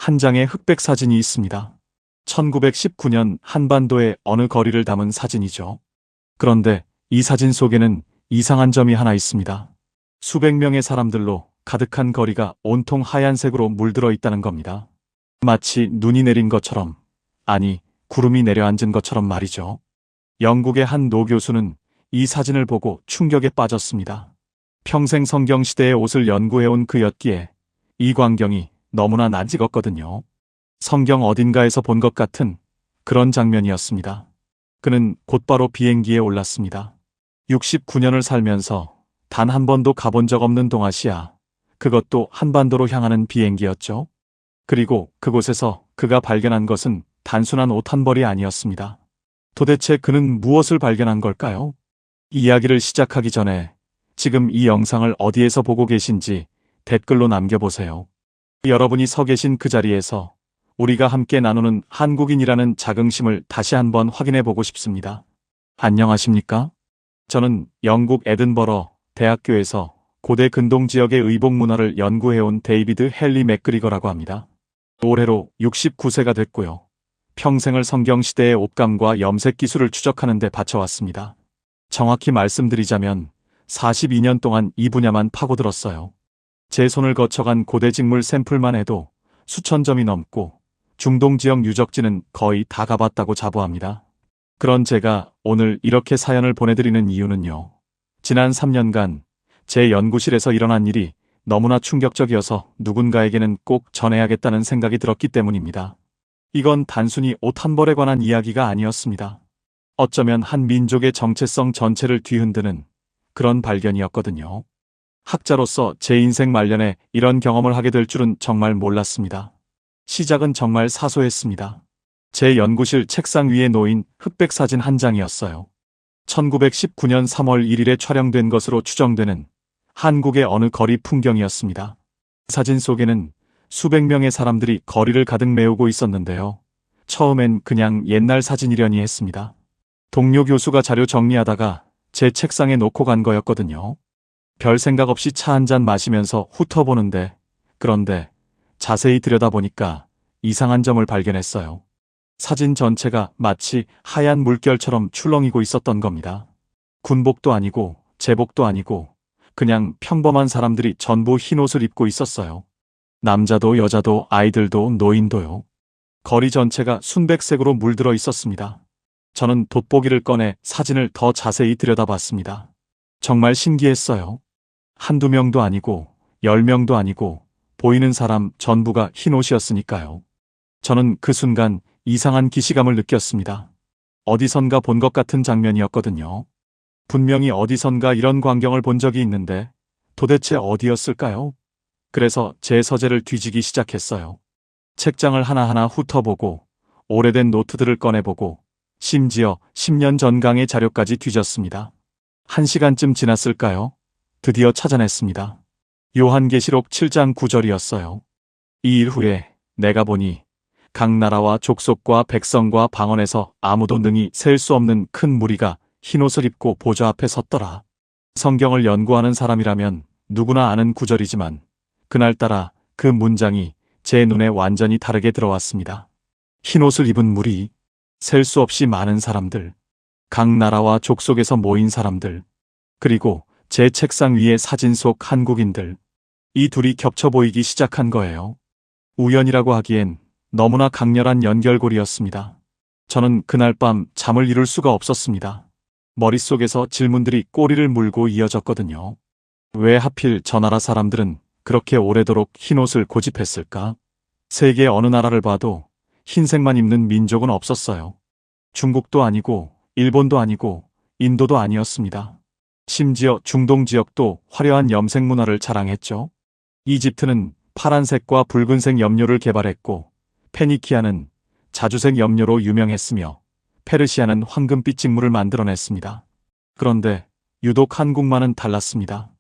한 장의 흑백 사진이 있습니다. 1919년 한반도의 어느 거리를 담은 사진이죠. 그런데 이 사진 속에는 이상한 점이 하나 있습니다. 수백 명의 사람들로 가득한 거리가 온통 하얀색으로 물들어 있다는 겁니다. 마치 눈이 내린 것처럼, 아니, 구름이 내려앉은 것처럼 말이죠. 영국의 한 노 교수는 이 사진을 보고 충격에 빠졌습니다. 평생 성경시대의 옷을 연구해온 그였기에 이 광경이 너무나 낯익었거든요. 성경 어딘가에서 본 것 같은 그런 장면이었습니다. 그는 곧바로 비행기에 올랐습니다. 69년을 살면서 단 한 번도 가본 적 없는 동아시아, 그것도 한반도로 향하는 비행기였죠. 그리고 그곳에서 그가 발견한 것은 단순한 옷 한 벌이 아니었습니다. 도대체 그는 무엇을 발견한 걸까요? 이야기를 시작하기 전에 지금 이 영상을 어디에서 보고 계신지 댓글로 남겨보세요. 여러분이 서 계신 그 자리에서 우리가 함께 나누는 한국인이라는 자긍심을 다시 한번 확인해 보고 싶습니다. 안녕하십니까? 저는 영국 에든버러 대학교에서 고대 근동 지역의 의복 문화를 연구해온 데이비드 헨리 맥그리거라고 합니다. 올해로 69세가 됐고요. 평생을 성경시대의 옷감과 염색 기술을 추적하는 데 바쳐왔습니다. 정확히 말씀드리자면 42년 동안 이 분야만 파고들었어요. 제 손을 거쳐간 고대 직물 샘플만 해도 수천 점이 넘고 중동 지역 유적지는 거의 다 가봤다고 자부합니다. 그런 제가 오늘 이렇게 사연을 보내드리는 이유는요. 지난 3년간 제 연구실에서 일어난 일이 너무나 충격적이어서 누군가에게는 꼭 전해야겠다는 생각이 들었기 때문입니다. 이건 단순히 옷 한 벌에 관한 이야기가 아니었습니다. 어쩌면 한 민족의 정체성 전체를 뒤흔드는 그런 발견이었거든요. 학자로서 제 인생 말년에 이런 경험을 하게 될 줄은 정말 몰랐습니다. 시작은 정말 사소했습니다. 제 연구실 책상 위에 놓인 흑백 사진 한 장이었어요. 1919년 3월 1일에 촬영된 것으로 추정되는 한국의 어느 거리 풍경이었습니다. 사진 속에는 수백 명의 사람들이 거리를 가득 메우고 있었는데요. 처음엔 그냥 옛날 사진이려니 했습니다. 동료 교수가 자료 정리하다가 제 책상에 놓고 간 거였거든요. 별 생각 없이 차 한 잔 마시면서 훑어보는데, 그런데 자세히 들여다보니까 이상한 점을 발견했어요. 사진 전체가 마치 하얀 물결처럼 출렁이고 있었던 겁니다. 군복도 아니고 제복도 아니고 그냥 평범한 사람들이 전부 흰 옷을 입고 있었어요. 남자도 여자도 아이들도 노인도요. 거리 전체가 순백색으로 물들어 있었습니다. 저는 돋보기를 꺼내 사진을 더 자세히 들여다봤습니다. 정말 신기했어요. 한두 명도 아니고 10명도 아니고 보이는 사람 전부가 흰 옷이었으니까요. 저는 그 순간 이상한 기시감을 느꼈습니다. 어디선가 본 것 같은 장면이었거든요. 분명히 어디선가 이런 광경을 본 적이 있는데 도대체 어디였을까요? 그래서 제 서재를 뒤지기 시작했어요. 책장을 하나하나 훑어보고 오래된 노트들을 꺼내보고 심지어 10년 전강의 자료까지 뒤졌습니다. 1시간쯤 지났을까요? 드디어 찾아냈습니다. 요한계시록 7장 9절이었어요. 이 일 후에 내가 보니 각 나라와 족속과 백성과 방언에서 아무도 능히 셀 수 없는 큰 무리가 흰옷을 입고 보좌 앞에 섰더라. 성경을 연구하는 사람이라면 누구나 아는 구절이지만 그날따라 그 문장이 제 눈에 완전히 다르게 들어왔습니다. 흰옷을 입은 무리, 셀 수 없이 많은 사람들, 각 나라와 족속에서 모인 사람들, 그리고 제 책상 위의 사진 속 한국인들. 이 둘이 겹쳐 보이기 시작한 거예요. 우연이라고 하기엔 너무나 강렬한 연결고리였습니다. 저는 그날 밤 잠을 이룰 수가 없었습니다. 머릿속에서 질문들이 꼬리를 물고 이어졌거든요. 왜 하필 저 나라 사람들은 그렇게 오래도록 흰옷을 고집했을까? 세계 어느 나라를 봐도 흰색만 입는 민족은 없었어요. 중국도 아니고 일본도 아니고 인도도 아니었습니다. 심지어 중동 지역도 화려한 염색 문화를 자랑했죠. 이집트는 파란색과 붉은색 염료를 개발했고 페니키아는 자주색 염료로 유명했으며 페르시아는 황금빛 직물을 만들어냈습니다. 그런데 유독 한국만은 달랐습니다.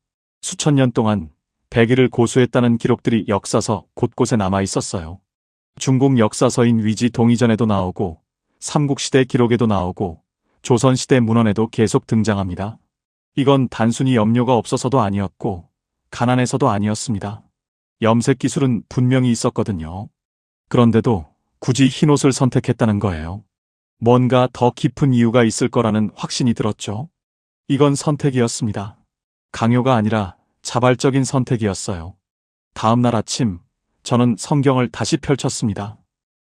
수천 년 동안 백의를 고수했다는 기록들이 역사서 곳곳에 남아 있었어요. 중국 역사서인 위지 동의전에도 나오고 삼국시대 기록에도 나오고 조선시대 문헌에도 계속 등장합니다. 이건 단순히 염료가 없어서도 아니었고 가난해서도 아니었습니다. 염색 기술은 분명히 있었거든요. 그런데도 굳이 흰 옷을 선택했다는 거예요. 뭔가 더 깊은 이유가 있을 거라는 확신이 들었죠. 이건 선택이었습니다. 강요가 아니라 자발적인 선택이었어요. 다음 날 아침, 저는 성경을 다시 펼쳤습니다.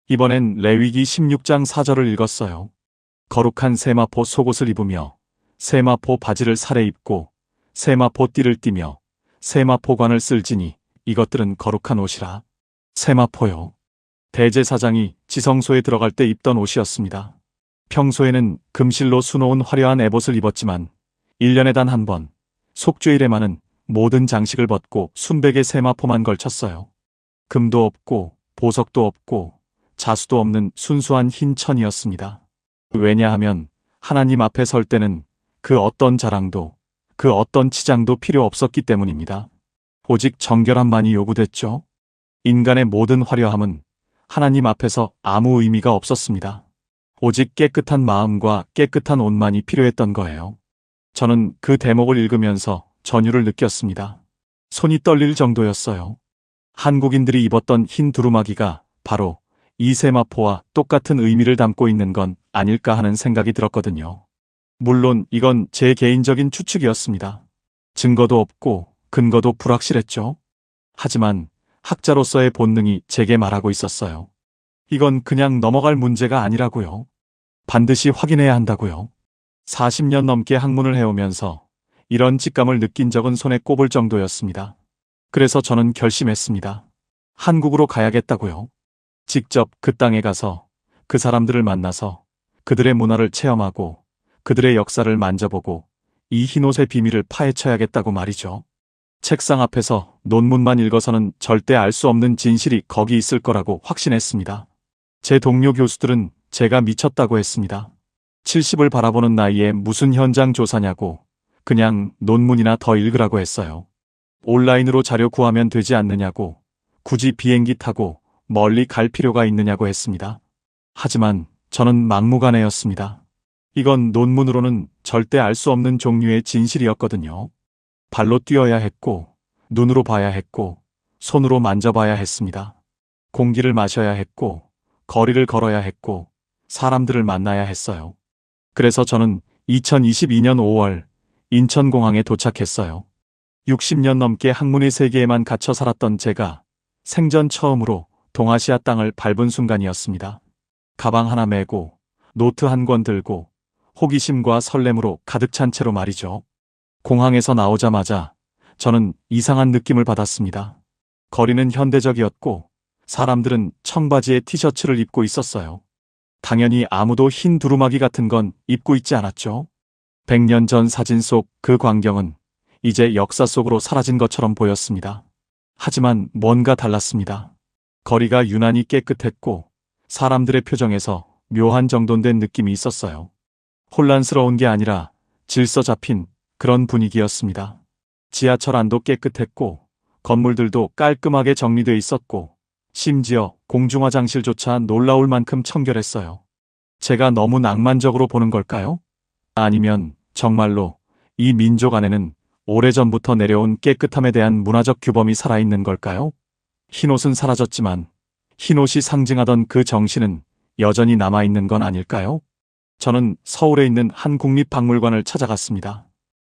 이번엔 레위기 16장 4절을 읽었어요. 거룩한 세마포 속옷을 입으며 세마포 바지를 살에 입고 세마포 띠를 띠며 세마포관을 쓸지니 이것들은 거룩한 옷이라. 세마포요. 대제사장이 지성소에 들어갈 때 입던 옷이었습니다. 평소에는 금실로 수놓은 화려한 에봇을 입었지만 1년에 단 한 번 속죄일에만은 모든 장식을 벗고 순백의 세마포만 걸쳤어요. 금도 없고 보석도 없고 자수도 없는 순수한 흰 천이었습니다. 왜냐하면 하나님 앞에 설 때는 그 어떤 자랑도 그 어떤 치장도 필요 없었기 때문입니다. 오직 정결함만이 요구됐죠. 인간의 모든 화려함은 하나님 앞에서 아무 의미가 없었습니다. 오직 깨끗한 마음과 깨끗한 옷만이 필요했던 거예요. 저는 그 대목을 읽으면서 전율을 느꼈습니다. 손이 떨릴 정도였어요. 한국인들이 입었던 흰 두루마기가 바로 이 세마포와 똑같은 의미를 담고 있는 건 아닐까 하는 생각이 들었거든요. 물론 이건 제 개인적인 추측이었습니다. 증거도 없고 근거도 불확실했죠. 하지만 학자로서의 본능이 제게 말하고 있었어요. 이건 그냥 넘어갈 문제가 아니라고요. 반드시 확인해야 한다고요. 40년 넘게 학문을 해오면서 이런 직감을 느낀 적은 손에 꼽을 정도였습니다. 그래서 저는 결심했습니다. 한국으로 가야겠다고요. 직접 그 땅에 가서 그 사람들을 만나서 그들의 문화를 체험하고 그들의 역사를 만져보고 이 흰옷의 비밀을 파헤쳐야겠다고 말이죠. 책상 앞에서 논문만 읽어서는 절대 알 수 없는 진실이 거기 있을 거라고 확신했습니다. 제 동료 교수들은 제가 미쳤다고 했습니다. 70을 바라보는 나이에 무슨 현장 조사냐고 그냥 논문이나 더 읽으라고 했어요. 온라인으로 자료 구하면 되지 않느냐고 굳이 비행기 타고 멀리 갈 필요가 있느냐고 했습니다. 하지만 저는 막무가내였습니다. 이건 논문으로는 절대 알 수 없는 종류의 진실이었거든요. 발로 뛰어야 했고 눈으로 봐야 했고 손으로 만져봐야 했습니다. 공기를 마셔야 했고 거리를 걸어야 했고 사람들을 만나야 했어요. 그래서 저는 2022년 5월 인천공항에 도착했어요. 60년 넘게 학문의 세계에만 갇혀 살았던 제가 생전 처음으로 동아시아 땅을 밟은 순간이었습니다. 가방 하나 메고 노트 한 권 들고 호기심과 설렘으로 가득 찬 채로 말이죠. 공항에서 나오자마자 저는 이상한 느낌을 받았습니다. 거리는 현대적이었고 사람들은 청바지에 티셔츠를 입고 있었어요. 당연히 아무도 흰 두루마기 같은 건 입고 있지 않았죠. 100년 전 사진 속 그 광경은 이제 역사 속으로 사라진 것처럼 보였습니다. 하지만 뭔가 달랐습니다. 거리가 유난히 깨끗했고 사람들의 표정에서 묘한 정돈된 느낌이 있었어요. 혼란스러운 게 아니라 질서 잡힌 그런 분위기였습니다. 지하철 안도 깨끗했고 건물들도 깔끔하게 정리돼 있었고 심지어 공중화장실조차 놀라울 만큼 청결했어요. 제가 너무 낭만적으로 보는 걸까요? 아니면 정말로 이 민족 안에는 오래전부터 내려온 깨끗함에 대한 문화적 규범이 살아있는 걸까요? 흰옷은 사라졌지만 흰옷이 상징하던 그 정신은 여전히 남아있는 건 아닐까요? 저는 서울에 있는 한 국립박물관을 찾아갔습니다.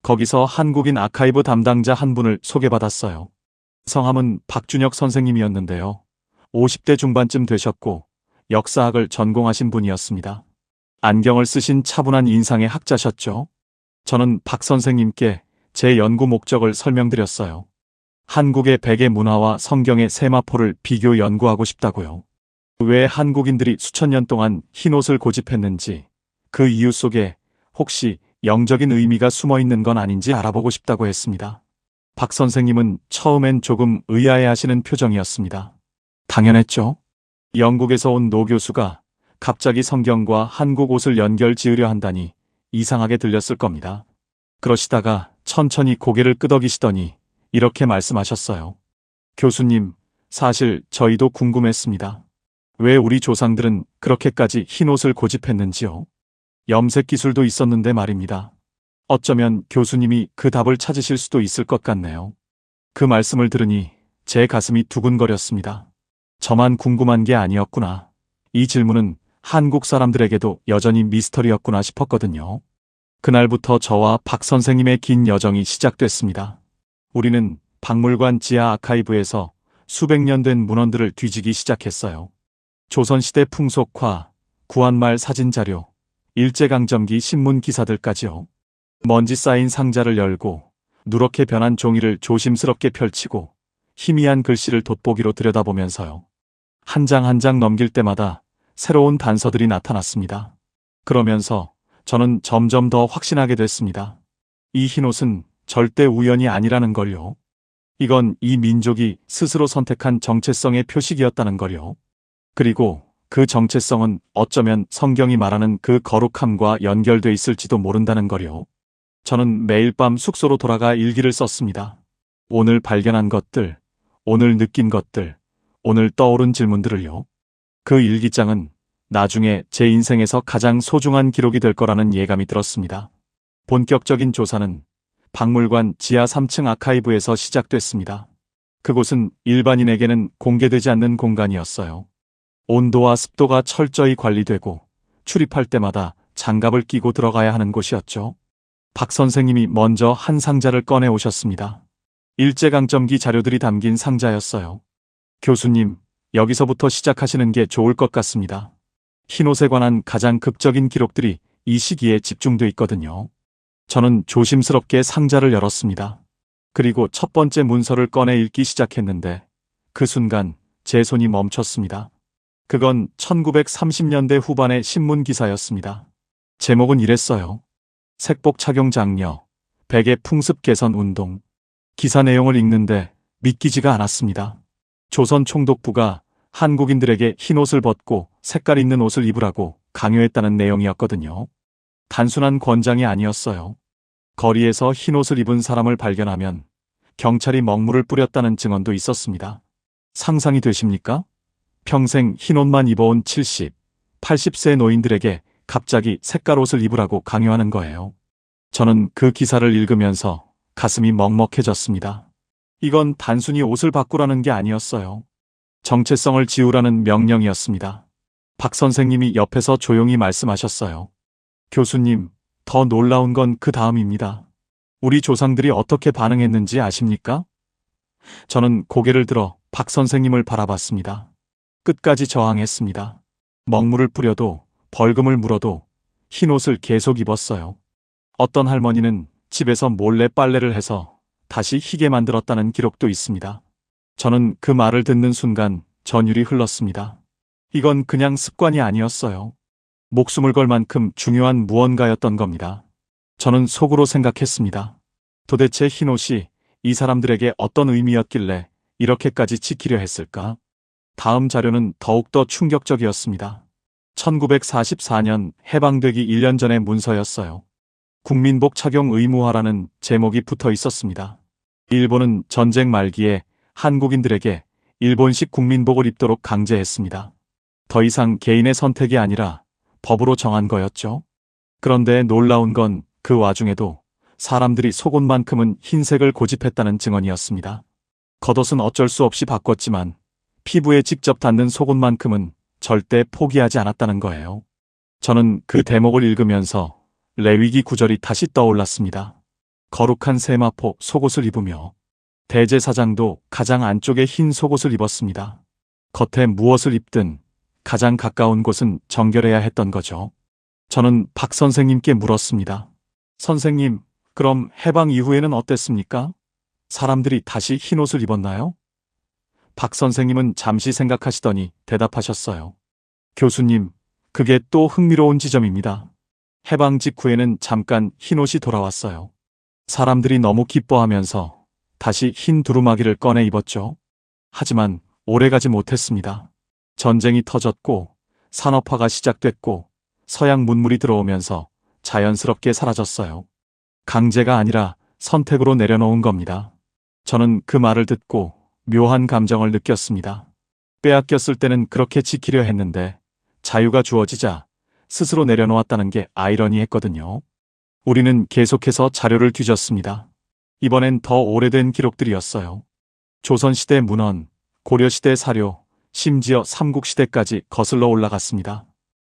거기서 한국인 아카이브 담당자 한 분을 소개받았어요. 성함은 박준혁 선생님이었는데요. 50대 중반쯤 되셨고 역사학을 전공하신 분이었습니다. 안경을 쓰신 차분한 인상의 학자셨죠. 저는 박 선생님께 제 연구 목적을 설명드렸어요. 한국의 백의 문화와 성경의 세마포를 비교 연구하고 싶다고요. 왜 한국인들이 수천 년 동안 흰옷을 고집했는지 그 이유 속에 혹시 영적인 의미가 숨어 있는 건 아닌지 알아보고 싶다고 했습니다. 박 선생님은 처음엔 조금 의아해하시는 표정이었습니다. 당연했죠. 영국에서 온 노 교수가 갑자기 성경과 한국 옷을 연결 지으려 한다니 이상하게 들렸을 겁니다. 그러시다가 천천히 고개를 끄덕이시더니 이렇게 말씀하셨어요. 교수님, 사실 저희도 궁금했습니다. 왜 우리 조상들은 그렇게까지 흰옷을 고집했는지요? 염색 기술도 있었는데 말입니다. 어쩌면 교수님이 그 답을 찾으실 수도 있을 것 같네요. 그 말씀을 들으니 제 가슴이 두근거렸습니다. 저만 궁금한 게 아니었구나. 이 질문은 한국 사람들에게도 여전히 미스터리였구나 싶었거든요. 그날부터 저와 박 선생님의 긴 여정이 시작됐습니다. 우리는 박물관 지하 아카이브에서 수백 년 된 문헌들을 뒤지기 시작했어요. 조선시대 풍속화, 구한말 사진자료, 일제강점기 신문 기사들까지요. 먼지 쌓인 상자를 열고 누렇게 변한 종이를 조심스럽게 펼치고 희미한 글씨를 돋보기로 들여다보면서요. 한 장 한 장 넘길 때마다 새로운 단서들이 나타났습니다. 그러면서 저는 점점 더 확신하게 됐습니다. 이 흰옷은 절대 우연이 아니라는 걸요. 이건 이 민족이 스스로 선택한 정체성의 표식이었다는 걸요. 그리고 그 정체성은 어쩌면 성경이 말하는 그 거룩함과 연결돼 있을지도 모른다는 걸요. 저는 매일 밤 숙소로 돌아가 일기를 썼습니다. 오늘 발견한 것들, 오늘 느낀 것들, 오늘 떠오른 질문들을요. 그 일기장은 나중에 제 인생에서 가장 소중한 기록이 될 거라는 예감이 들었습니다. 본격적인 조사는 박물관 지하 3층 아카이브에서 시작됐습니다. 그곳은 일반인에게는 공개되지 않는 공간이었어요. 온도와 습도가 철저히 관리되고 출입할 때마다 장갑을 끼고 들어가야 하는 곳이었죠. 박 선생님이 먼저 한 상자를 꺼내 오셨습니다. 일제강점기 자료들이 담긴 상자였어요. 교수님, 여기서부터 시작하시는 게 좋을 것 같습니다. 흰옷에 관한 가장 극적인 기록들이 이 시기에 집중돼 있거든요. 저는 조심스럽게 상자를 열었습니다. 그리고 첫 번째 문서를 꺼내 읽기 시작했는데 그 순간 제 손이 멈췄습니다. 그건 1930년대 후반의 신문 기사였습니다. 제목은 이랬어요. 색복 착용 장려, 백의 풍습 개선 운동. 기사 내용을 읽는데 믿기지가 않았습니다. 조선 총독부가 한국인들에게 흰옷을 벗고 색깔 있는 옷을 입으라고 강요했다는 내용이었거든요. 단순한 권장이 아니었어요. 거리에서 흰옷을 입은 사람을 발견하면 경찰이 먹물을 뿌렸다는 증언도 있었습니다. 상상이 되십니까? 평생 흰옷만 입어온 70, 80세 노인들에게 갑자기 색깔 옷을 입으라고 강요하는 거예요. 저는 그 기사를 읽으면서 가슴이 먹먹해졌습니다. 이건 단순히 옷을 바꾸라는 게 아니었어요. 정체성을 지우라는 명령이었습니다. 박 선생님이 옆에서 조용히 말씀하셨어요. 교수님, 더 놀라운 건 그 다음입니다. 우리 조상들이 어떻게 반응했는지 아십니까? 저는 고개를 들어 박 선생님을 바라봤습니다. 끝까지 저항했습니다. 먹물을 뿌려도 벌금을 물어도 흰옷을 계속 입었어요. 어떤 할머니는 집에서 몰래 빨래를 해서 다시 희게 만들었다는 기록도 있습니다. 저는 그 말을 듣는 순간 전율이 흘렀습니다. 이건 그냥 습관이 아니었어요. 목숨을 걸 만큼 중요한 무언가였던 겁니다. 저는 속으로 생각했습니다. 도대체 흰옷이 이 사람들에게 어떤 의미였길래 이렇게까지 지키려 했을까? 다음 자료는 더욱더 충격적이었습니다. 1944년 해방되기 1년 전의 문서였어요. 국민복 착용 의무화라는 제목이 붙어 있었습니다. 일본은 전쟁 말기에 한국인들에게 일본식 국민복을 입도록 강제했습니다. 더 이상 개인의 선택이 아니라 법으로 정한 거였죠. 그런데 놀라운 건 그 와중에도 사람들이 속옷만큼은 흰색을 고집했다는 증언이었습니다. 겉옷은 어쩔 수 없이 바꿨지만 피부에 직접 닿는 속옷만큼은 절대 포기하지 않았다는 거예요. 저는 그 대목을 읽으면서 레위기 구절이 다시 떠올랐습니다. 거룩한 세마포 속옷을 입으며 대제사장도 가장 안쪽에 흰 속옷을 입었습니다. 겉에 무엇을 입든 가장 가까운 곳은 정결해야 했던 거죠. 저는 박 선생님께 물었습니다. 선생님, 그럼 해방 이후에는 어땠습니까? 사람들이 다시 흰옷을 입었나요? 박 선생님은 잠시 생각하시더니 대답하셨어요. 교수님, 그게 또 흥미로운 지점입니다. 해방 직후에는 잠깐 흰옷이 돌아왔어요. 사람들이 너무 기뻐하면서 다시 흰 두루마기를 꺼내 입었죠. 하지만 오래가지 못했습니다. 전쟁이 터졌고 산업화가 시작됐고 서양 문물이 들어오면서 자연스럽게 사라졌어요. 강제가 아니라 선택으로 내려놓은 겁니다. 저는 그 말을 듣고 묘한 감정을 느꼈습니다. 빼앗겼을 때는 그렇게 지키려 했는데 자유가 주어지자 스스로 내려놓았다는 게 아이러니했거든요. 우리는 계속해서 자료를 뒤졌습니다. 이번엔 더 오래된 기록들이었어요. 조선시대 문헌, 고려시대 사료, 심지어 삼국시대까지 거슬러 올라갔습니다.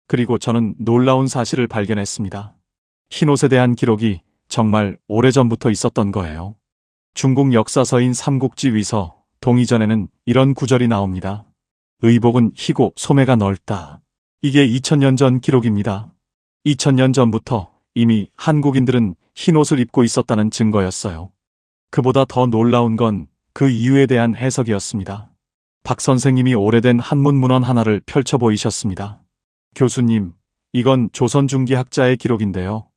그리고 저는 놀라운 사실을 발견했습니다. 흰옷에 대한 기록이 정말 오래전부터 있었던 거예요. 중국 역사서인 삼국지위서 동의전에는 이런 구절이 나옵니다. 의복은 희고 소매가 넓다. 이게 2000년 전 기록입니다. 2000년 전부터 이미 한국인들은 흰옷을 입고 있었다는 증거였어요. 그보다 더 놀라운 건 그 이유에 대한 해석이었습니다. 박 선생님이 오래된 한문 문헌 하나를 펼쳐 보이셨습니다. 교수님, 이건 조선 중기 학자의 기록인데요.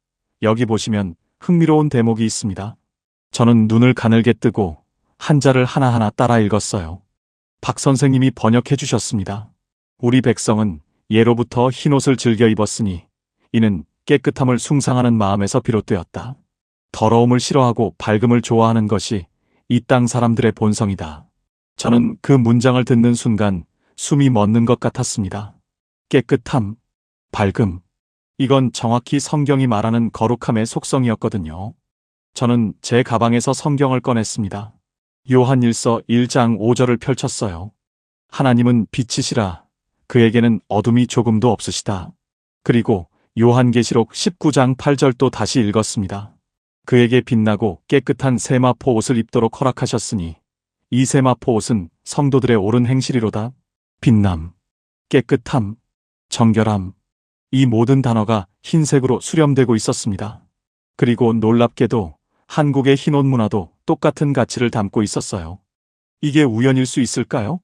여기 보시면 흥미로운 대목이 있습니다. 저는 눈을 가늘게 뜨고 한자를 하나하나 따라 읽었어요. 박 선생님이 번역해 주셨습니다. 우리 백성은 예로부터 흰옷을 즐겨 입었으니 이는 깨끗함을 숭상하는 마음에서 비롯되었다. 더러움을 싫어하고 밝음을 좋아하는 것이 이 땅 사람들의 본성이다. 저는 그 문장을 듣는 순간 숨이 멎는 것 같았습니다. 깨끗함, 밝음. 이건 정확히 성경이 말하는 거룩함의 속성이었거든요. 저는 제 가방에서 성경을 꺼냈습니다. 요한일서 1장 5절을 펼쳤어요. 하나님은 빛이시라. 그에게는 어둠이 조금도 없으시다. 그리고 요한계시록 19장 8절도 다시 읽었습니다. 그에게 빛나고 깨끗한 세마포 옷을 입도록 허락하셨으니 이 세마포 옷은 성도들의 옳은 행실이로다. 빛남, 깨끗함, 정결함. 이 모든 단어가 흰색으로 수렴되고 있었습니다. 그리고 놀랍게도 한국의 흰옷 문화도 똑같은 가치를 담고 있었어요. 이게 우연일 수 있을까요?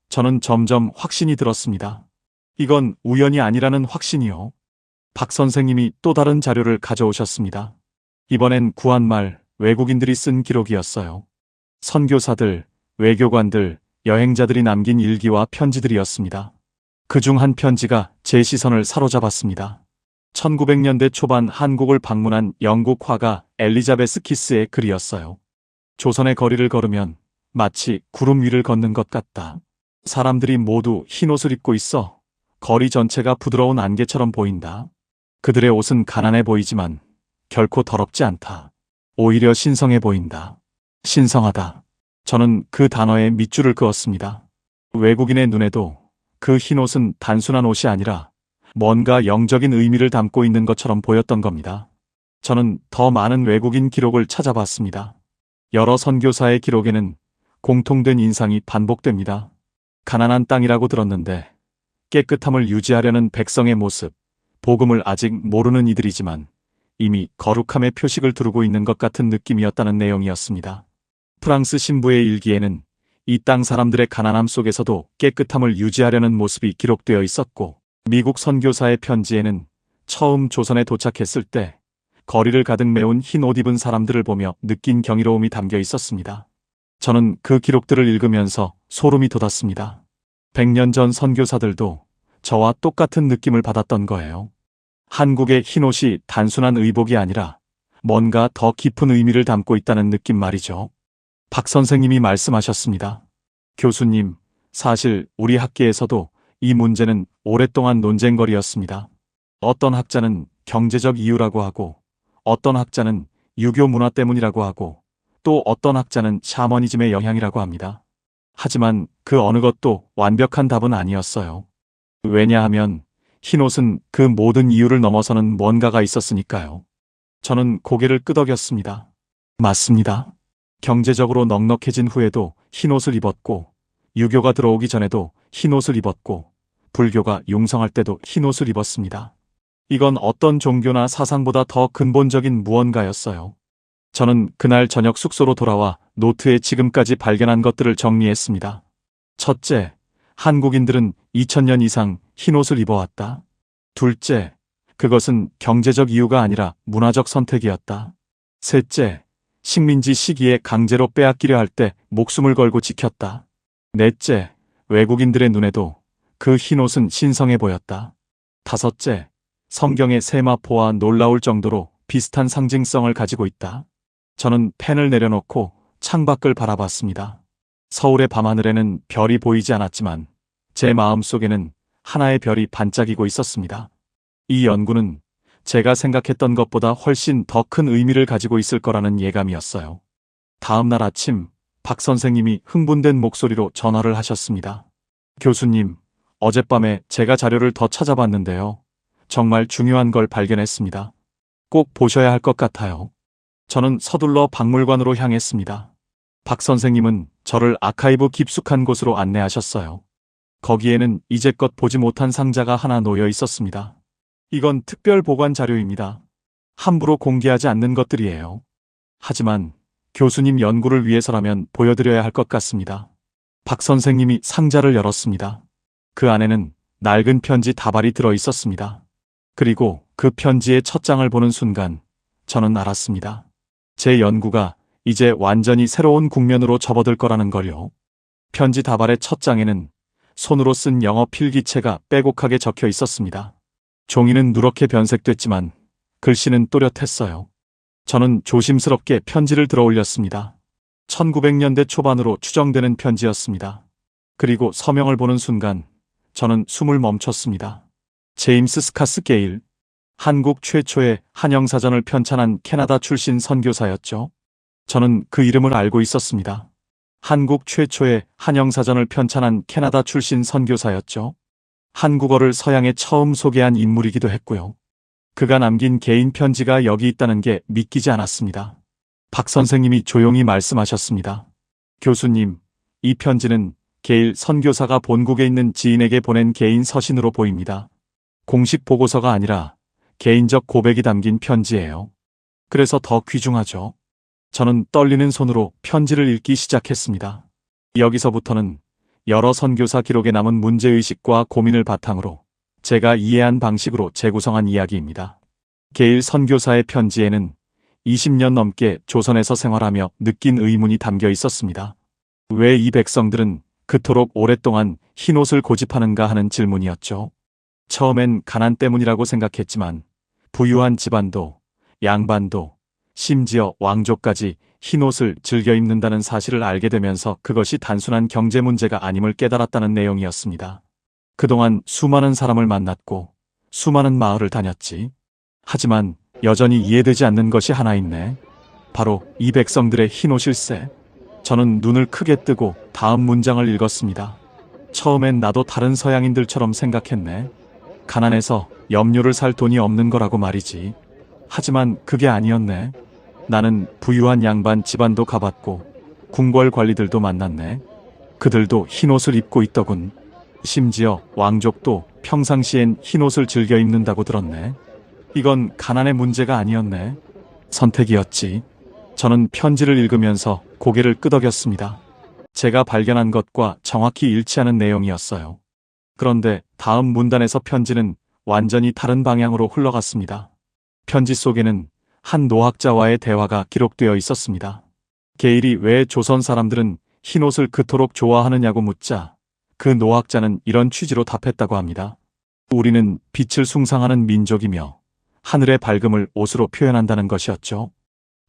저는 점점 확신이 들었습니다. 이건 우연이 아니라는 확신이요. 박 선생님이 또 다른 자료를 가져오셨습니다. 이번엔 구한말 외국인들이 쓴 기록이었어요. 선교사들, 외교관들, 여행자들이 남긴 일기와 편지들이었습니다. 그중 한 편지가 제 시선을 사로잡았습니다. 1900년대 초반 한국을 방문한 영국 화가 엘리자베스 키스의 글이었어요. 조선의 거리를 걸으면 마치 구름 위를 걷는 것 같다. 사람들이 모두 흰 옷을 입고 있어 거리 전체가 부드러운 안개처럼 보인다. 그들의 옷은 가난해 보이지만 결코 더럽지 않다. 오히려 신성해 보인다. 신성하다. 저는 그 단어에 밑줄을 그었습니다. 외국인의 눈에도 그 흰옷은 단순한 옷이 아니라 뭔가 영적인 의미를 담고 있는 것처럼 보였던 겁니다. 저는 더 많은 외국인 기록을 찾아봤습니다. 여러 선교사의 기록에는 공통된 인상이 반복됩니다. 가난한 땅이라고 들었는데 깨끗함을 유지하려는 백성의 모습, 복음을 아직 모르는 이들이지만 이미 거룩함의 표식을 두르고 있는 것 같은 느낌이었다는 내용이었습니다. 프랑스 신부의 일기에는 이 땅 사람들의 가난함 속에서도 깨끗함을 유지하려는 모습이 기록되어 있었고, 미국 선교사의 편지에는 처음 조선에 도착했을 때 거리를 가득 메운 흰 옷 입은 사람들을 보며 느낀 경이로움이 담겨 있었습니다. 저는 그 기록들을 읽으면서 소름이 돋았습니다. 100년 전 선교사들도 저와 똑같은 느낌을 받았던 거예요. 한국의 흰옷이 단순한 의복이 아니라 뭔가 더 깊은 의미를 담고 있다는 느낌 말이죠. 박 선생님이 말씀하셨습니다. 교수님, 사실 우리 학계에서도 이 문제는 오랫동안 논쟁거리였습니다. 어떤 학자는 경제적 이유라고 하고, 어떤 학자는 유교 문화 때문이라고 하고, 또 어떤 학자는 샤머니즘의 영향이라고 합니다. 하지만 그 어느 것도 완벽한 답은 아니었어요. 왜냐하면 흰옷은 그 모든 이유를 넘어서는 뭔가가 있었으니까요. 저는 고개를 끄덕였습니다. 맞습니다. 경제적으로 넉넉해진 후에도 흰옷을 입었고, 유교가 들어오기 전에도 흰옷을 입었고, 불교가 용성할 때도 흰옷을 입었습니다. 이건 어떤 종교나 사상보다 더 근본적인 무언가였어요. 저는 그날 저녁 숙소로 돌아와 노트에 지금까지 발견한 것들을 정리했습니다. 첫째, 한국인들은 2000년 이상 흰옷을 입어왔다. 둘째, 그것은 경제적 이유가 아니라 문화적 선택이었다. 셋째, 식민지 시기에 강제로 빼앗기려 할 때 목숨을 걸고 지켰다. 넷째, 외국인들의 눈에도 그 흰옷은 신성해 보였다. 다섯째, 성경의 세마포와 놀라울 정도로 비슷한 상징성을 가지고 있다. 저는 펜을 내려놓고 창밖을 바라봤습니다. 서울의 밤하늘에는 별이 보이지 않았지만 제 마음속에는 하나의 별이 반짝이고 있었습니다. 이 연구는 제가 생각했던 것보다 훨씬 더 큰 의미를 가지고 있을 거라는 예감이었어요. 다음 날 아침 박 선생님이 흥분된 목소리로 전화를 하셨습니다. 교수님, 어젯밤에 제가 자료를 더 찾아봤는데요. 정말 중요한 걸 발견했습니다. 꼭 보셔야 할 것 같아요. 저는 서둘러 박물관으로 향했습니다. 박 선생님은 저를 아카이브 깊숙한 곳으로 안내하셨어요. 거기에는 이제껏 보지 못한 상자가 하나 놓여 있었습니다. 이건 특별 보관 자료입니다. 함부로 공개하지 않는 것들이에요. 하지만 교수님 연구를 위해서라면 보여드려야 할 것 같습니다. 박 선생님이 상자를 열었습니다. 그 안에는 낡은 편지 다발이 들어 있었습니다. 그리고 그 편지의 첫 장을 보는 순간 저는 알았습니다. 제 연구가 이제 완전히 새로운 국면으로 접어들 거라는 걸요. 편지 다발의 첫 장에는 손으로 쓴 영어 필기체가 빼곡하게 적혀 있었습니다. 종이는 누렇게 변색됐지만 글씨는 또렷했어요. 저는 조심스럽게 편지를 들어 올렸습니다. 1900년대 초반으로 추정되는 편지였습니다. 그리고 서명을 보는 순간 저는 숨을 멈췄습니다. 제임스 스카스 게일, 한국 최초의 한영사전을 편찬한 캐나다 출신 선교사였죠. 저는 그 이름을 알고 있었습니다. 한국 최초의 한영사전을 편찬한 캐나다 출신 선교사였죠. 한국어를 서양에 처음 소개한 인물이기도 했고요. 그가 남긴 개인 편지가 여기 있다는 게 믿기지 않았습니다. 박 선생님이 조용히 말씀하셨습니다. 교수님, 이 편지는 게일 선교사가 본국에 있는 지인에게 보낸 개인 서신으로 보입니다. 공식 보고서가 아니라 개인적 고백이 담긴 편지예요. 그래서 더 귀중하죠. 저는 떨리는 손으로 편지를 읽기 시작했습니다. 여기서부터는 여러 선교사 기록에 남은 문제의식과 고민을 바탕으로 제가 이해한 방식으로 재구성한 이야기입니다. 게일 선교사의 편지에는 20년 넘게 조선에서 생활하며 느낀 의문이 담겨 있었습니다. 왜 이 백성들은 그토록 오랫동안 흰옷을 고집하는가 하는 질문이었죠. 처음엔 가난 때문이라고 생각했지만 부유한 집안도, 양반도, 심지어 왕족까지 흰옷을 즐겨 입는다는 사실을 알게 되면서 그것이 단순한 경제 문제가 아님을 깨달았다는 내용이었습니다. 그동안 수많은 사람을 만났고 수많은 마을을 다녔지. 하지만 여전히 이해되지 않는 것이 하나 있네. 바로 이 백성들의 흰옷일세. 저는 눈을 크게 뜨고 다음 문장을 읽었습니다. 처음엔 나도 다른 서양인들처럼 생각했네. 가난해서 염료를 살 돈이 없는 거라고 말이지. 하지만 그게 아니었네. 나는 부유한 양반 집안도 가봤고 궁궐 관리들도 만났네. 그들도 흰옷을 입고 있더군. 심지어 왕족도 평상시엔 흰옷을 즐겨 입는다고 들었네. 이건 가난의 문제가 아니었네. 선택이었지. 저는 편지를 읽으면서 고개를 끄덕였습니다. 제가 발견한 것과 정확히 일치하는 내용이었어요. 그런데 다음 문단에서 편지는 완전히 다른 방향으로 흘러갔습니다. 편지 속에는 한 노학자와의 대화가 기록되어 있었습니다. 게일이 왜 조선 사람들은 흰옷을 그토록 좋아하느냐고 묻자 그 노학자는 이런 취지로 답했다고 합니다. 우리는 빛을 숭상하는 민족이며 하늘의 밝음을 옷으로 표현한다는 것이었죠.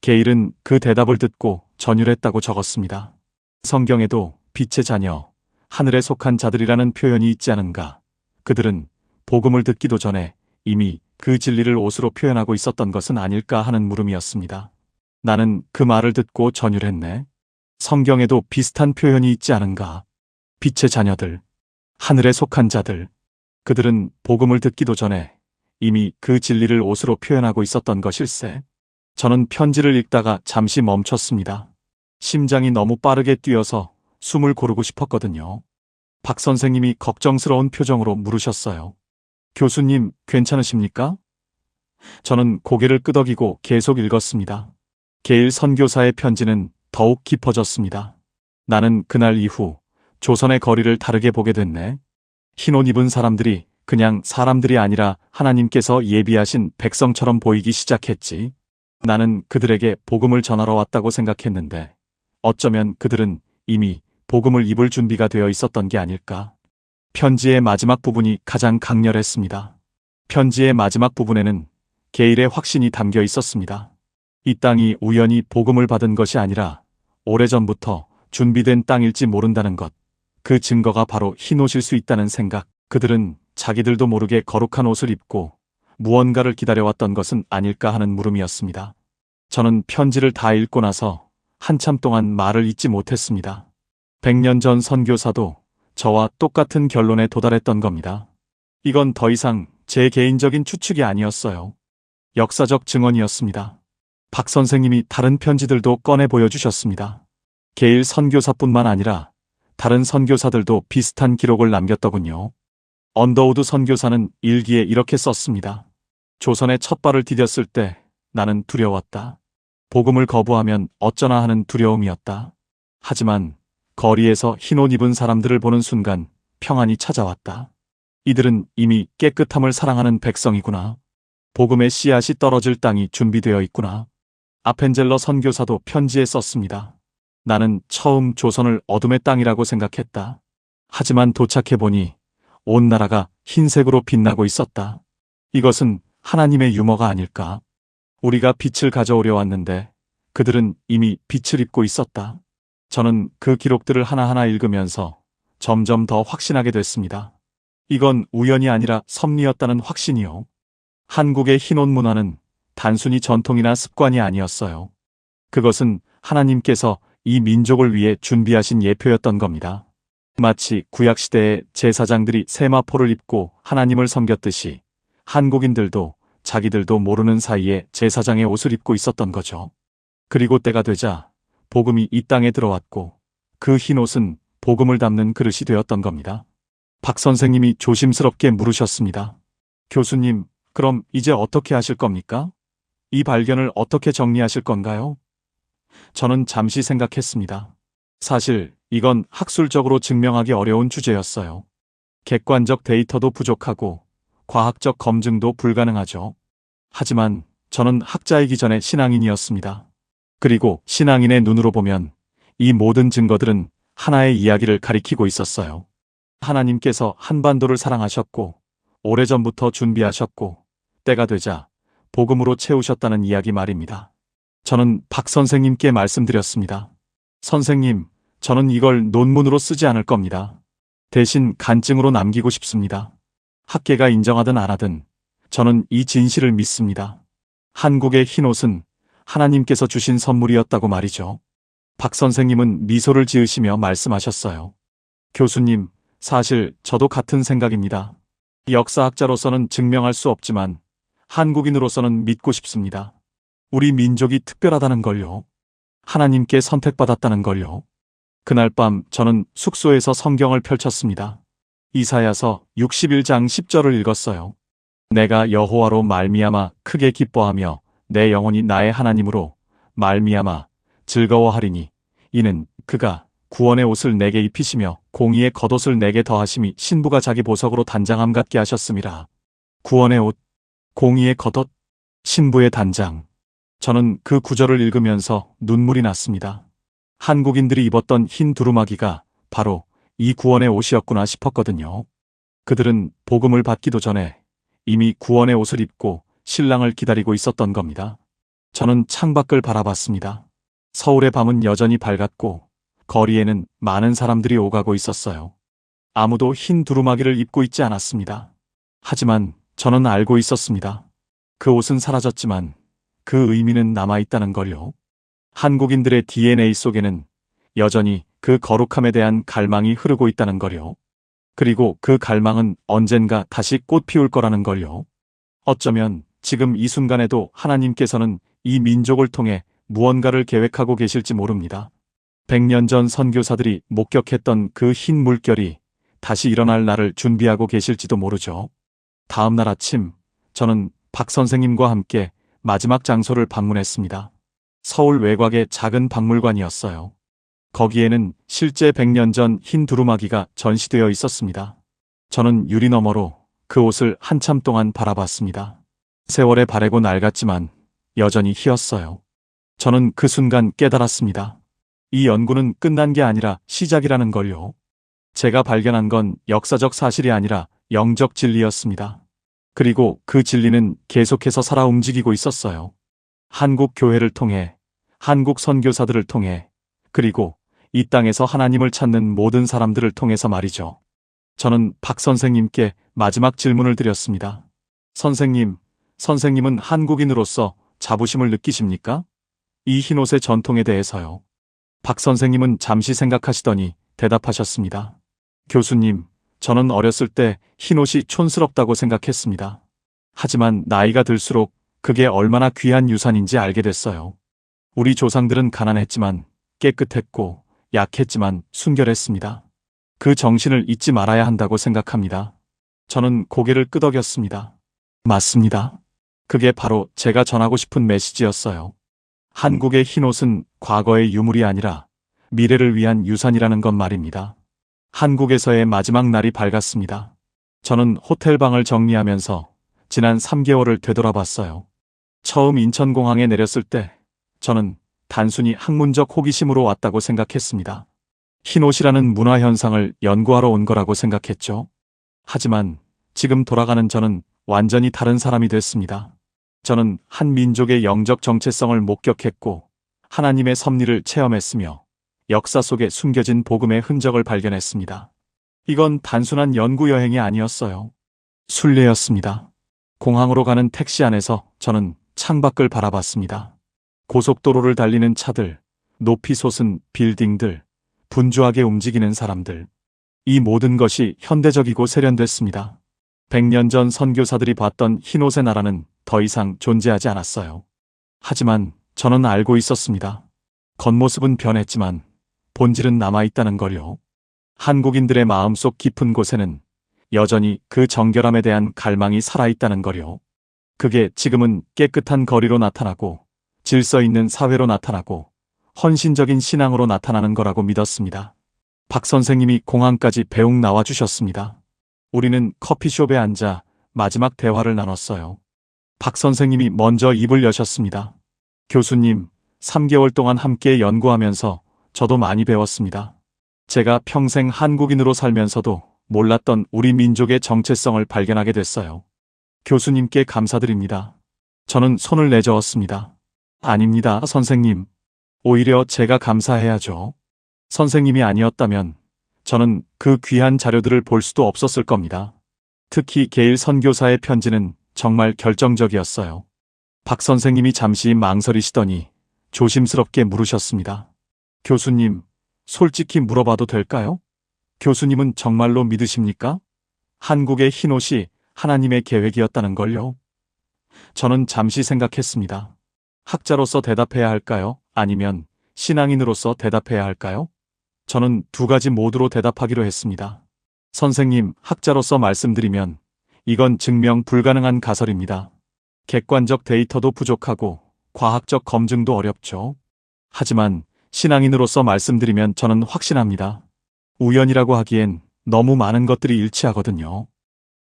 게일은 그 대답을 듣고 전율했다고 적었습니다. 성경에도 빛의 자녀, 하늘에 속한 자들이라는 표현이 있지 않은가. 그들은 복음을 듣기도 전에 이미 그 진리를 옷으로 표현하고 있었던 것은 아닐까 하는 물음이었습니다. 나는 그 말을 듣고 전율했네. 성경에도 비슷한 표현이 있지 않은가. 빛의 자녀들, 하늘에 속한 자들. 그들은 복음을 듣기도 전에 이미 그 진리를 옷으로 표현하고 있었던 것일세. 저는 편지를 읽다가 잠시 멈췄습니다. 심장이 너무 빠르게 뛰어서 숨을 고르고 싶었거든요. 박 선생님이 걱정스러운 표정으로 물으셨어요. 교수님, 괜찮으십니까? 저는 고개를 끄덕이고 계속 읽었습니다. 게일 선교사의 편지는 더욱 깊어졌습니다. 나는 그날 이후 조선의 거리를 다르게 보게 됐네. 흰옷 입은 사람들이 그냥 사람들이 아니라 하나님께서 예비하신 백성처럼 보이기 시작했지. 나는 그들에게 복음을 전하러 왔다고 생각했는데 어쩌면 그들은 이미 복음을 입을 준비가 되어 있었던 게 아닐까. 편지의 마지막 부분이 가장 강렬했습니다. 편지의 마지막 부분에는 게일의 확신이 담겨 있었습니다. 이 땅이 우연히 복음을 받은 것이 아니라 오래전부터 준비된 땅일지 모른다는 것. 그 증거가 바로 흰옷일 수 있다는 생각. 그들은 자기들도 모르게 거룩한 옷을 입고 무언가를 기다려왔던 것은 아닐까 하는 물음이었습니다. 저는 편지를 다 읽고 나서 한참 동안 말을 잇지 못했습니다. 100년 전 선교사도 저와 똑같은 결론에 도달했던 겁니다. 이건 더 이상 제 개인적인 추측이 아니었어요. 역사적 증언이었습니다. 박 선생님이 다른 편지들도 꺼내 보여주셨습니다. 게일 선교사뿐만 아니라 다른 선교사들도 비슷한 기록을 남겼더군요. 언더우드 선교사는 일기에 이렇게 썼습니다. 조선에 첫 발을 디뎠을 때 나는 두려웠다. 복음을 거부하면 어쩌나 하는 두려움이었다. 하지만 거리에서 흰 옷 입은 사람들을 보는 순간 평안이 찾아왔다. 이들은 이미 깨끗함을 사랑하는 백성이구나. 복음의 씨앗이 떨어질 땅이 준비되어 있구나. 아펜젤러 선교사도 편지에 썼습니다. 나는 처음 조선을 어둠의 땅이라고 생각했다. 하지만 도착해보니 온 나라가 흰색으로 빛나고 있었다. 이것은 하나님의 유머가 아닐까? 우리가 빛을 가져오려 왔는데 그들은 이미 빛을 입고 있었다. 저는 그 기록들을 하나하나 읽으면서 점점 더 확신하게 됐습니다. 이건 우연이 아니라 섭리였다는 확신이요. 한국의 흰옷 문화는 단순히 전통이나 습관이 아니었어요. 그것은 하나님께서 이 민족을 위해 준비하신 예표였던 겁니다. 마치 구약시대의 제사장들이 세마포를 입고 하나님을 섬겼듯이 한국인들도 자기들도 모르는 사이에 제사장의 옷을 입고 있었던 거죠. 그리고 때가 되자 복음이 이 땅에 들어왔고 그 흰 옷은 복음을 담는 그릇이 되었던 겁니다. 박 선생님이 조심스럽게 물으셨습니다. 교수님, 그럼 이제 어떻게 하실 겁니까? 이 발견을 어떻게 정리하실 건가요? 저는 잠시 생각했습니다. 사실 이건 학술적으로 증명하기 어려운 주제였어요. 객관적 데이터도 부족하고 과학적 검증도 불가능하죠. 하지만 저는 학자이기 전에 신앙인이었습니다. 그리고 신앙인의 눈으로 보면 이 모든 증거들은 하나의 이야기를 가리키고 있었어요. 하나님께서 한반도를 사랑하셨고 오래전부터 준비하셨고 때가 되자 복음으로 채우셨다는 이야기 말입니다. 저는 박 선생님께 말씀드렸습니다. 선생님, 저는 이걸 논문으로 쓰지 않을 겁니다. 대신 간증으로 남기고 싶습니다. 학계가 인정하든 안 하든 저는 이 진실을 믿습니다. 한국의 흰옷은 하나님께서 주신 선물이었다고 말이죠. 박 선생님은 미소를 지으시며 말씀하셨어요. 교수님, 사실 저도 같은 생각입니다. 역사학자로서는 증명할 수 없지만 한국인으로서는 믿고 싶습니다. 우리 민족이 특별하다는 걸요. 하나님께 선택받았다는 걸요. 그날 밤 저는 숙소에서 성경을 펼쳤습니다. 이사야서 61장 10절을 읽었어요. 내가 여호와로 말미암아 크게 기뻐하며 내 영혼이 나의 하나님으로 말미암아 즐거워하리니 이는 그가 구원의 옷을 내게 입히시며 공의의 겉옷을 내게 더하심이 신부가 자기 보석으로 단장함 같게 하셨음이라. 구원의 옷, 공의의 겉옷, 신부의 단장. 저는 그 구절을 읽으면서 눈물이 났습니다. 한국인들이 입었던 흰 두루마기가 바로 이 구원의 옷이었구나 싶었거든요. 그들은 복음을 받기도 전에 이미 구원의 옷을 입고 신랑을 기다리고 있었던 겁니다. 저는 창밖을 바라봤습니다. 서울의 밤은 여전히 밝았고 거리에는 많은 사람들이 오가고 있었어요. 아무도 흰 두루마기를 입고 있지 않았습니다. 하지만 저는 알고 있었습니다. 그 옷은 사라졌지만 그 의미는 남아있다는 걸요. 한국인들의 DNA 속에는 여전히 그 거룩함에 대한 갈망이 흐르고 있다는 걸요. 그리고 그 갈망은 언젠가 다시 꽃 피울 거라는 걸요. 어쩌면 지금 이 순간에도 하나님께서는 이 민족을 통해 무언가를 계획하고 계실지 모릅니다. 100년 전 선교사들이 목격했던 그 흰 물결이 다시 일어날 날을 준비하고 계실지도 모르죠. 다음 날 아침 저는 박 선생님과 함께 마지막 장소를 방문했습니다. 서울 외곽의 작은 박물관이었어요. 거기에는 실제 100년 전 흰 두루마기가 전시되어 있었습니다. 저는 유리 너머로 그 옷을 한참 동안 바라봤습니다. 세월에 바래고 낡았지만 여전히 희었어요. 저는 그 순간 깨달았습니다. 이 연구는 끝난 게 아니라 시작이라는 걸요. 제가 발견한 건 역사적 사실이 아니라 영적 진리였습니다. 그리고 그 진리는 계속해서 살아 움직이고 있었어요. 한국 교회를 통해, 한국 선교사들을 통해, 그리고 이 땅에서 하나님을 찾는 모든 사람들을 통해서 말이죠. 저는 박 선생님께 마지막 질문을 드렸습니다. 선생님은 한국인으로서 자부심을 느끼십니까? 이 흰옷의 전통에 대해서요. 박 선생님은 잠시 생각하시더니 대답하셨습니다. 교수님, 저는 어렸을 때 흰옷이 촌스럽다고 생각했습니다. 하지만 나이가 들수록 그게 얼마나 귀한 유산인지 알게 됐어요. 우리 조상들은 가난했지만 깨끗했고 약했지만 순결했습니다. 그 정신을 잊지 말아야 한다고 생각합니다. 저는 고개를 끄덕였습니다. 맞습니다. 그게 바로 제가 전하고 싶은 메시지였어요. 한국의 흰옷은 과거의 유물이 아니라 미래를 위한 유산이라는 것 말입니다. 한국에서의 마지막 날이 밝았습니다. 저는 호텔방을 정리하면서 지난 3개월을 되돌아봤어요. 처음 인천공항에 내렸을 때 저는 단순히 학문적 호기심으로 왔다고 생각했습니다. 흰옷이라는 문화현상을 연구하러 온 거라고 생각했죠. 하지만 지금 돌아가는 저는 완전히 다른 사람이 됐습니다. 저는 한 민족의 영적 정체성을 목격했고 하나님의 섭리를 체험했으며 역사 속에 숨겨진 복음의 흔적을 발견했습니다. 이건 단순한 연구 여행이 아니었어요. 순례였습니다. 공항으로 가는 택시 안에서 저는 창밖을 바라봤습니다. 고속도로를 달리는 차들, 높이 솟은 빌딩들, 분주하게 움직이는 사람들. 이 모든 것이 현대적이고 세련됐습니다. 100년 전 선교사들이 봤던 흰옷의 나라는 더 이상 존재하지 않았어요. 하지만 저는 알고 있었습니다. 겉모습은 변했지만 본질은 남아있다는 걸요. 한국인들의 마음속 깊은 곳에는 여전히 그 정결함에 대한 갈망이 살아있다는 걸요. 그게 지금은 깨끗한 거리로 나타나고 질서 있는 사회로 나타나고 헌신적인 신앙으로 나타나는 거라고 믿었습니다. 박 선생님이 공항까지 배웅 나와주셨습니다. 우리는 커피숍에 앉아 마지막 대화를 나눴어요. 박 선생님이 먼저 입을 여셨습니다. 교수님, 3개월 동안 함께 연구하면서 저도 많이 배웠습니다. 제가 평생 한국인으로 살면서도 몰랐던 우리 민족의 정체성을 발견하게 됐어요. 교수님께 감사드립니다. 저는 손을 내저었습니다. 아닙니다, 선생님. 오히려 제가 감사해야죠. 선생님이 아니었다면 저는 그 귀한 자료들을 볼 수도 없었을 겁니다. 특히 게일 선교사의 편지는 정말 결정적이었어요. 박 선생님이 잠시 망설이시더니 조심스럽게 물으셨습니다. 교수님, 솔직히 물어봐도 될까요? 교수님은 정말로 믿으십니까? 한국의 흰옷이 하나님의 계획이었다는 걸요. 저는 잠시 생각했습니다. 학자로서 대답해야 할까요? 아니면 신앙인으로서 대답해야 할까요? 저는 두 가지 모두로 대답하기로 했습니다. 선생님, 학자로서 말씀드리면 이건 증명 불가능한 가설입니다. 객관적 데이터도 부족하고 과학적 검증도 어렵죠. 하지만 신앙인으로서 말씀드리면 저는 확신합니다. 우연이라고 하기엔 너무 많은 것들이 일치하거든요.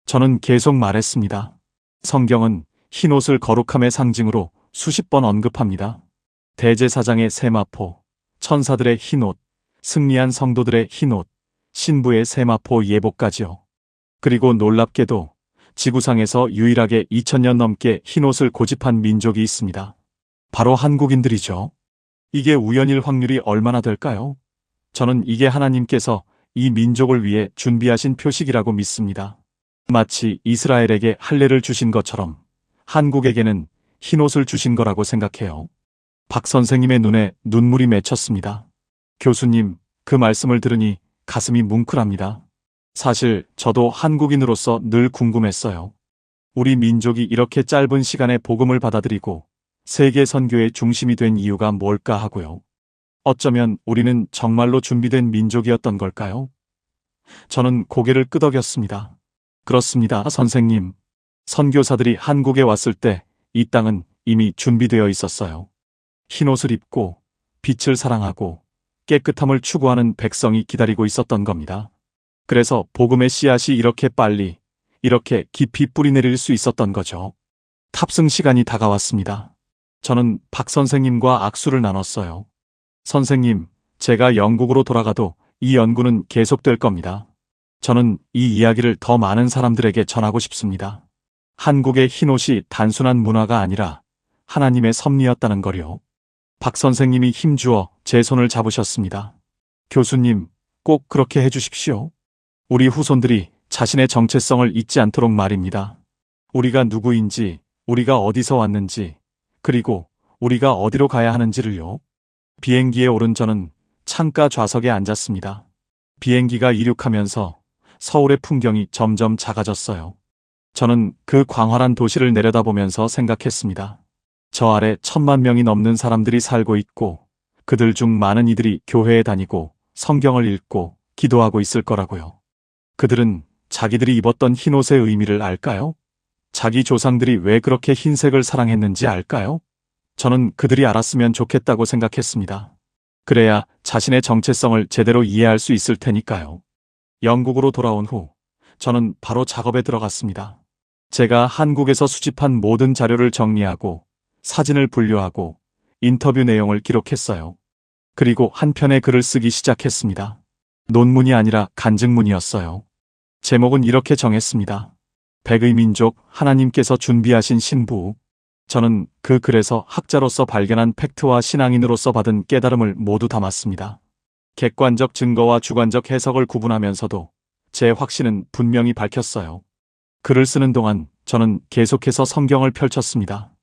저는 계속 말했습니다. 성경은 흰옷을 거룩함의 상징으로 수십 번 언급합니다. 대제사장의 세마포, 천사들의 흰옷, 승리한 성도들의 흰옷, 신부의 세마포 예복까지요. 그리고 놀랍게도 지구상에서 유일하게 2000년 넘게 흰옷을 고집한 민족이 있습니다. 바로 한국인들이죠. 이게 우연일 확률이 얼마나 될까요? 저는 이게 하나님께서 이 민족을 위해 준비하신 표식이라고 믿습니다. 마치 이스라엘에게 할례를 주신 것처럼 한국에게는 흰옷을 주신 거라고 생각해요. 박 선생님의 눈에 눈물이 맺혔습니다. 교수님, 그 말씀을 들으니 가슴이 뭉클합니다. 사실 저도 한국인으로서 늘 궁금했어요. 우리 민족이 이렇게 짧은 시간에 복음을 받아들이고 세계 선교의 중심이 된 이유가 뭘까 하고요. 어쩌면 우리는 정말로 준비된 민족이었던 걸까요? 저는 고개를 끄덕였습니다. 그렇습니다, 선생님. 선교사들이 한국에 왔을 때 이 땅은 이미 준비되어 있었어요. 흰옷을 입고 빛을 사랑하고 깨끗함을 추구하는 백성이 기다리고 있었던 겁니다. 그래서 복음의 씨앗이 이렇게 빨리, 이렇게 깊이 뿌리내릴 수 있었던 거죠. 탑승 시간이 다가왔습니다. 저는 박 선생님과 악수를 나눴어요. 선생님, 제가 영국으로 돌아가도 이 연구는 계속될 겁니다. 저는 이 이야기를 더 많은 사람들에게 전하고 싶습니다. 한국의 흰옷이 단순한 문화가 아니라 하나님의 섭리였다는 거요. 박 선생님이 힘주어 제 손을 잡으셨습니다. 교수님, 꼭 그렇게 해주십시오. 우리 후손들이 자신의 정체성을 잊지 않도록 말입니다. 우리가 누구인지, 우리가 어디서 왔는지, 그리고 우리가 어디로 가야 하는지를요. 비행기에 오른 저는 창가 좌석에 앉았습니다. 비행기가 이륙하면서 서울의 풍경이 점점 작아졌어요. 저는 그 광활한 도시를 내려다보면서 생각했습니다. 저 아래 1,000만 명이 넘는 사람들이 살고 있고 그들 중 많은 이들이 교회에 다니고 성경을 읽고 기도하고 있을 거라고요. 그들은 자기들이 입었던 흰옷의 의미를 알까요? 자기 조상들이 왜 그렇게 흰색을 사랑했는지 알까요? 저는 그들이 알았으면 좋겠다고 생각했습니다. 그래야 자신의 정체성을 제대로 이해할 수 있을 테니까요. 영국으로 돌아온 후 저는 바로 작업에 들어갔습니다. 제가 한국에서 수집한 모든 자료를 정리하고 사진을 분류하고 인터뷰 내용을 기록했어요. 그리고 한 편의 글을 쓰기 시작했습니다. 논문이 아니라 간증문이었어요. 제목은 이렇게 정했습니다. 백의 민족, 하나님께서 준비하신 신부. 저는 그 글에서 학자로서 발견한 팩트와 신앙인으로서 받은 깨달음을 모두 담았습니다. 객관적 증거와 주관적 해석을 구분하면서도 제 확신은 분명히 밝혔어요. 글을 쓰는 동안 저는 계속해서 성경을 펼쳤습니다.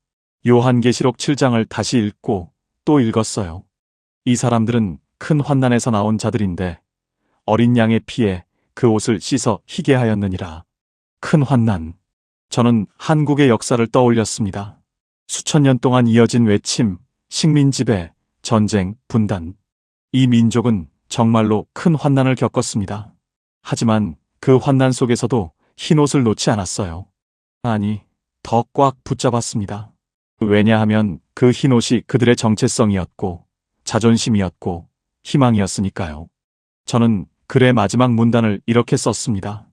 요한계시록 7장을 다시 읽고 또 읽었어요. 이 사람들은 큰 환난에서 나온 자들인데 어린 양의 피에 그 옷을 씻어 희게 하였느니라. 큰 환난. 저는 한국의 역사를 떠올렸습니다. 수천 년 동안 이어진 외침, 식민지배, 전쟁, 분단. 이 민족은 정말로 큰 환난을 겪었습니다. 하지만 그 환난 속에서도 흰옷을 놓지 않았어요. 아니, 더 꽉 붙잡았습니다. 왜냐하면 그 흰옷이 그들의 정체성이었고 자존심이었고 희망이었으니까요. 저는 글의 마지막 문단을 이렇게 썼습니다.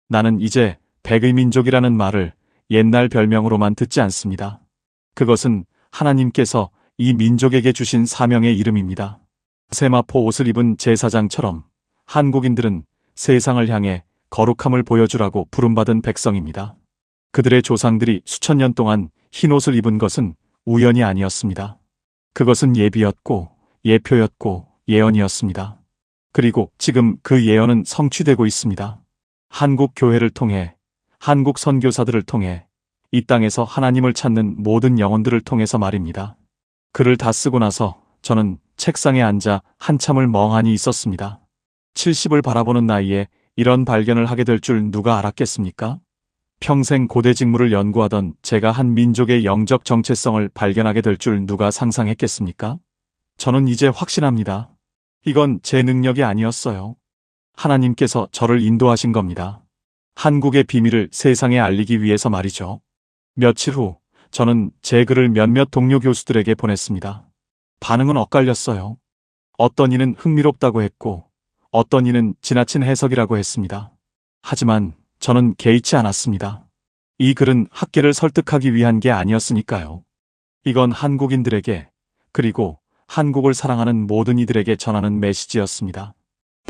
나는 이제 백의 민족이라는 말을 옛날 별명으로만 듣지 않습니다. 그것은 하나님께서 이 민족에게 주신 사명의 이름입니다. 세마포 옷을 입은 제사장처럼 한국인들은 세상을 향해 거룩함을 보여주라고 부름받은 백성입니다. 그들의 조상들이 수천 년 동안 흰 옷을 입은 것은 우연이 아니었습니다. 그것은 예비였고 예표였고 예언이었습니다. 그리고 지금 그 예언은 성취되고 있습니다. 한국 교회를 통해, 한국 선교사들을 통해, 이 땅에서 하나님을 찾는 모든 영혼들을 통해서 말입니다. 글을 다 쓰고 나서 저는 책상에 앉아 한참을 멍하니 있었습니다. 70을 바라보는 나이에 이런 발견을 하게 될 줄 누가 알았겠습니까? 평생 고대 직무를 연구하던 제가 한 민족의 영적 정체성을 발견하게 될 줄 누가 상상했겠습니까? 저는 이제 확신합니다. 이건 제 능력이 아니었어요. 하나님께서 저를 인도하신 겁니다. 한국의 비밀을 세상에 알리기 위해서 말이죠. 며칠 후 저는 제 글을 몇몇 동료 교수들에게 보냈습니다. 반응은 엇갈렸어요. 어떤 이는 흥미롭다고 했고 어떤 이는 지나친 해석이라고 했습니다. 하지만 저는 개의치 않았습니다. 이 글은 학계를 설득하기 위한 게 아니었으니까요. 이건 한국인들에게 그리고 한국을 사랑하는 모든 이들에게 전하는 메시지였습니다.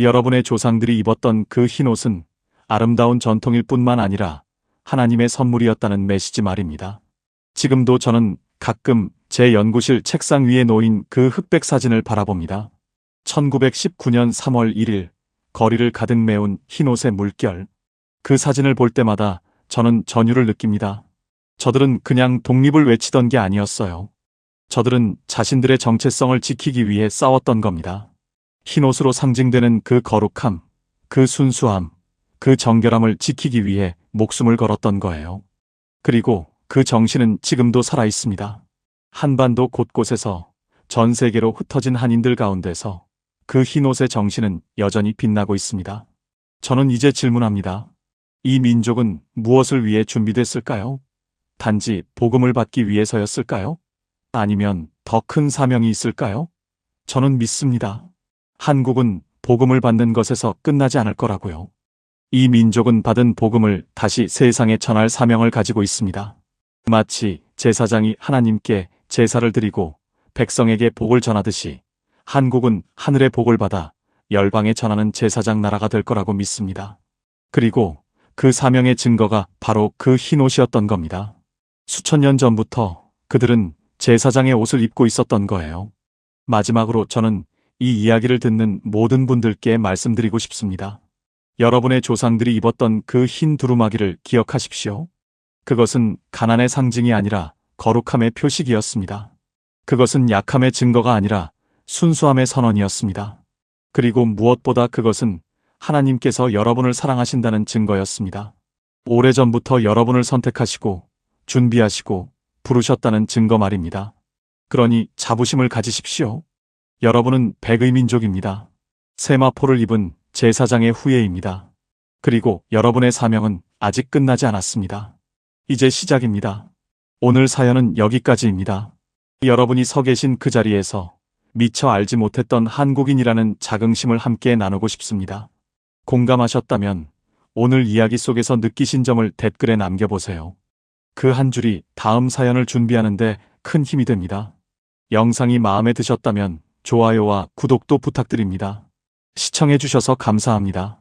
여러분의 조상들이 입었던 그 흰옷은 아름다운 전통일 뿐만 아니라 하나님의 선물이었다는 메시지 말입니다. 지금도 저는 가끔 제 연구실 책상 위에 놓인 그 흑백 사진을 바라봅니다. 1919년 3월 1일 거리를 가득 메운 흰옷의 물결. 그 사진을 볼 때마다 저는 전율을 느낍니다. 저들은 그냥 독립을 외치던 게 아니었어요. 저들은 자신들의 정체성을 지키기 위해 싸웠던 겁니다. 흰옷으로 상징되는 그 거룩함, 그 순수함, 그 정결함을 지키기 위해 목숨을 걸었던 거예요. 그리고 그 정신은 지금도 살아있습니다. 한반도 곳곳에서 전 세계로 흩어진 한인들 가운데서 그 흰옷의 정신은 여전히 빛나고 있습니다. 저는 이제 질문합니다. 이 민족은 무엇을 위해 준비됐을까요? 단지 복음을 받기 위해서였을까요? 아니면 더 큰 사명이 있을까요? 저는 믿습니다. 한국은 복음을 받는 것에서 끝나지 않을 거라고요. 이 민족은 받은 복음을 다시 세상에 전할 사명을 가지고 있습니다. 마치 제사장이 하나님께 제사를 드리고 백성에게 복을 전하듯이 한국은 하늘의 복을 받아 열방에 전하는 제사장 나라가 될 거라고 믿습니다. 그리고 그 사명의 증거가 바로 그 흰옷이었던 겁니다. 수천 년 전부터 그들은 제사장의 옷을 입고 있었던 거예요. 마지막으로 저는 이 이야기를 듣는 모든 분들께 말씀드리고 싶습니다. 여러분의 조상들이 입었던 그 흰 두루마기를 기억하십시오. 그것은 가난의 상징이 아니라 거룩함의 표식이었습니다. 그것은 약함의 증거가 아니라 순수함의 선언이었습니다. 그리고 무엇보다 그것은 하나님께서 여러분을 사랑하신다는 증거였습니다. 오래전부터 여러분을 선택하시고 준비하시고 부르셨다는 증거 말입니다. 그러니 자부심을 가지십시오. 여러분은 백의 민족입니다. 세마포를 입은 제사장의 후예입니다. 그리고 여러분의 사명은 아직 끝나지 않았습니다. 이제 시작입니다. 오늘 사연은 여기까지입니다. 여러분이 서 계신 그 자리에서 미처 알지 못했던 한국인이라는 자긍심을 함께 나누고 싶습니다. 공감하셨다면 오늘 이야기 속에서 느끼신 점을 댓글에 남겨보세요. 그 한 줄이 다음 사연을 준비하는데 큰 힘이 됩니다. 영상이 마음에 드셨다면 좋아요와 구독도 부탁드립니다. 시청해주셔서 감사합니다.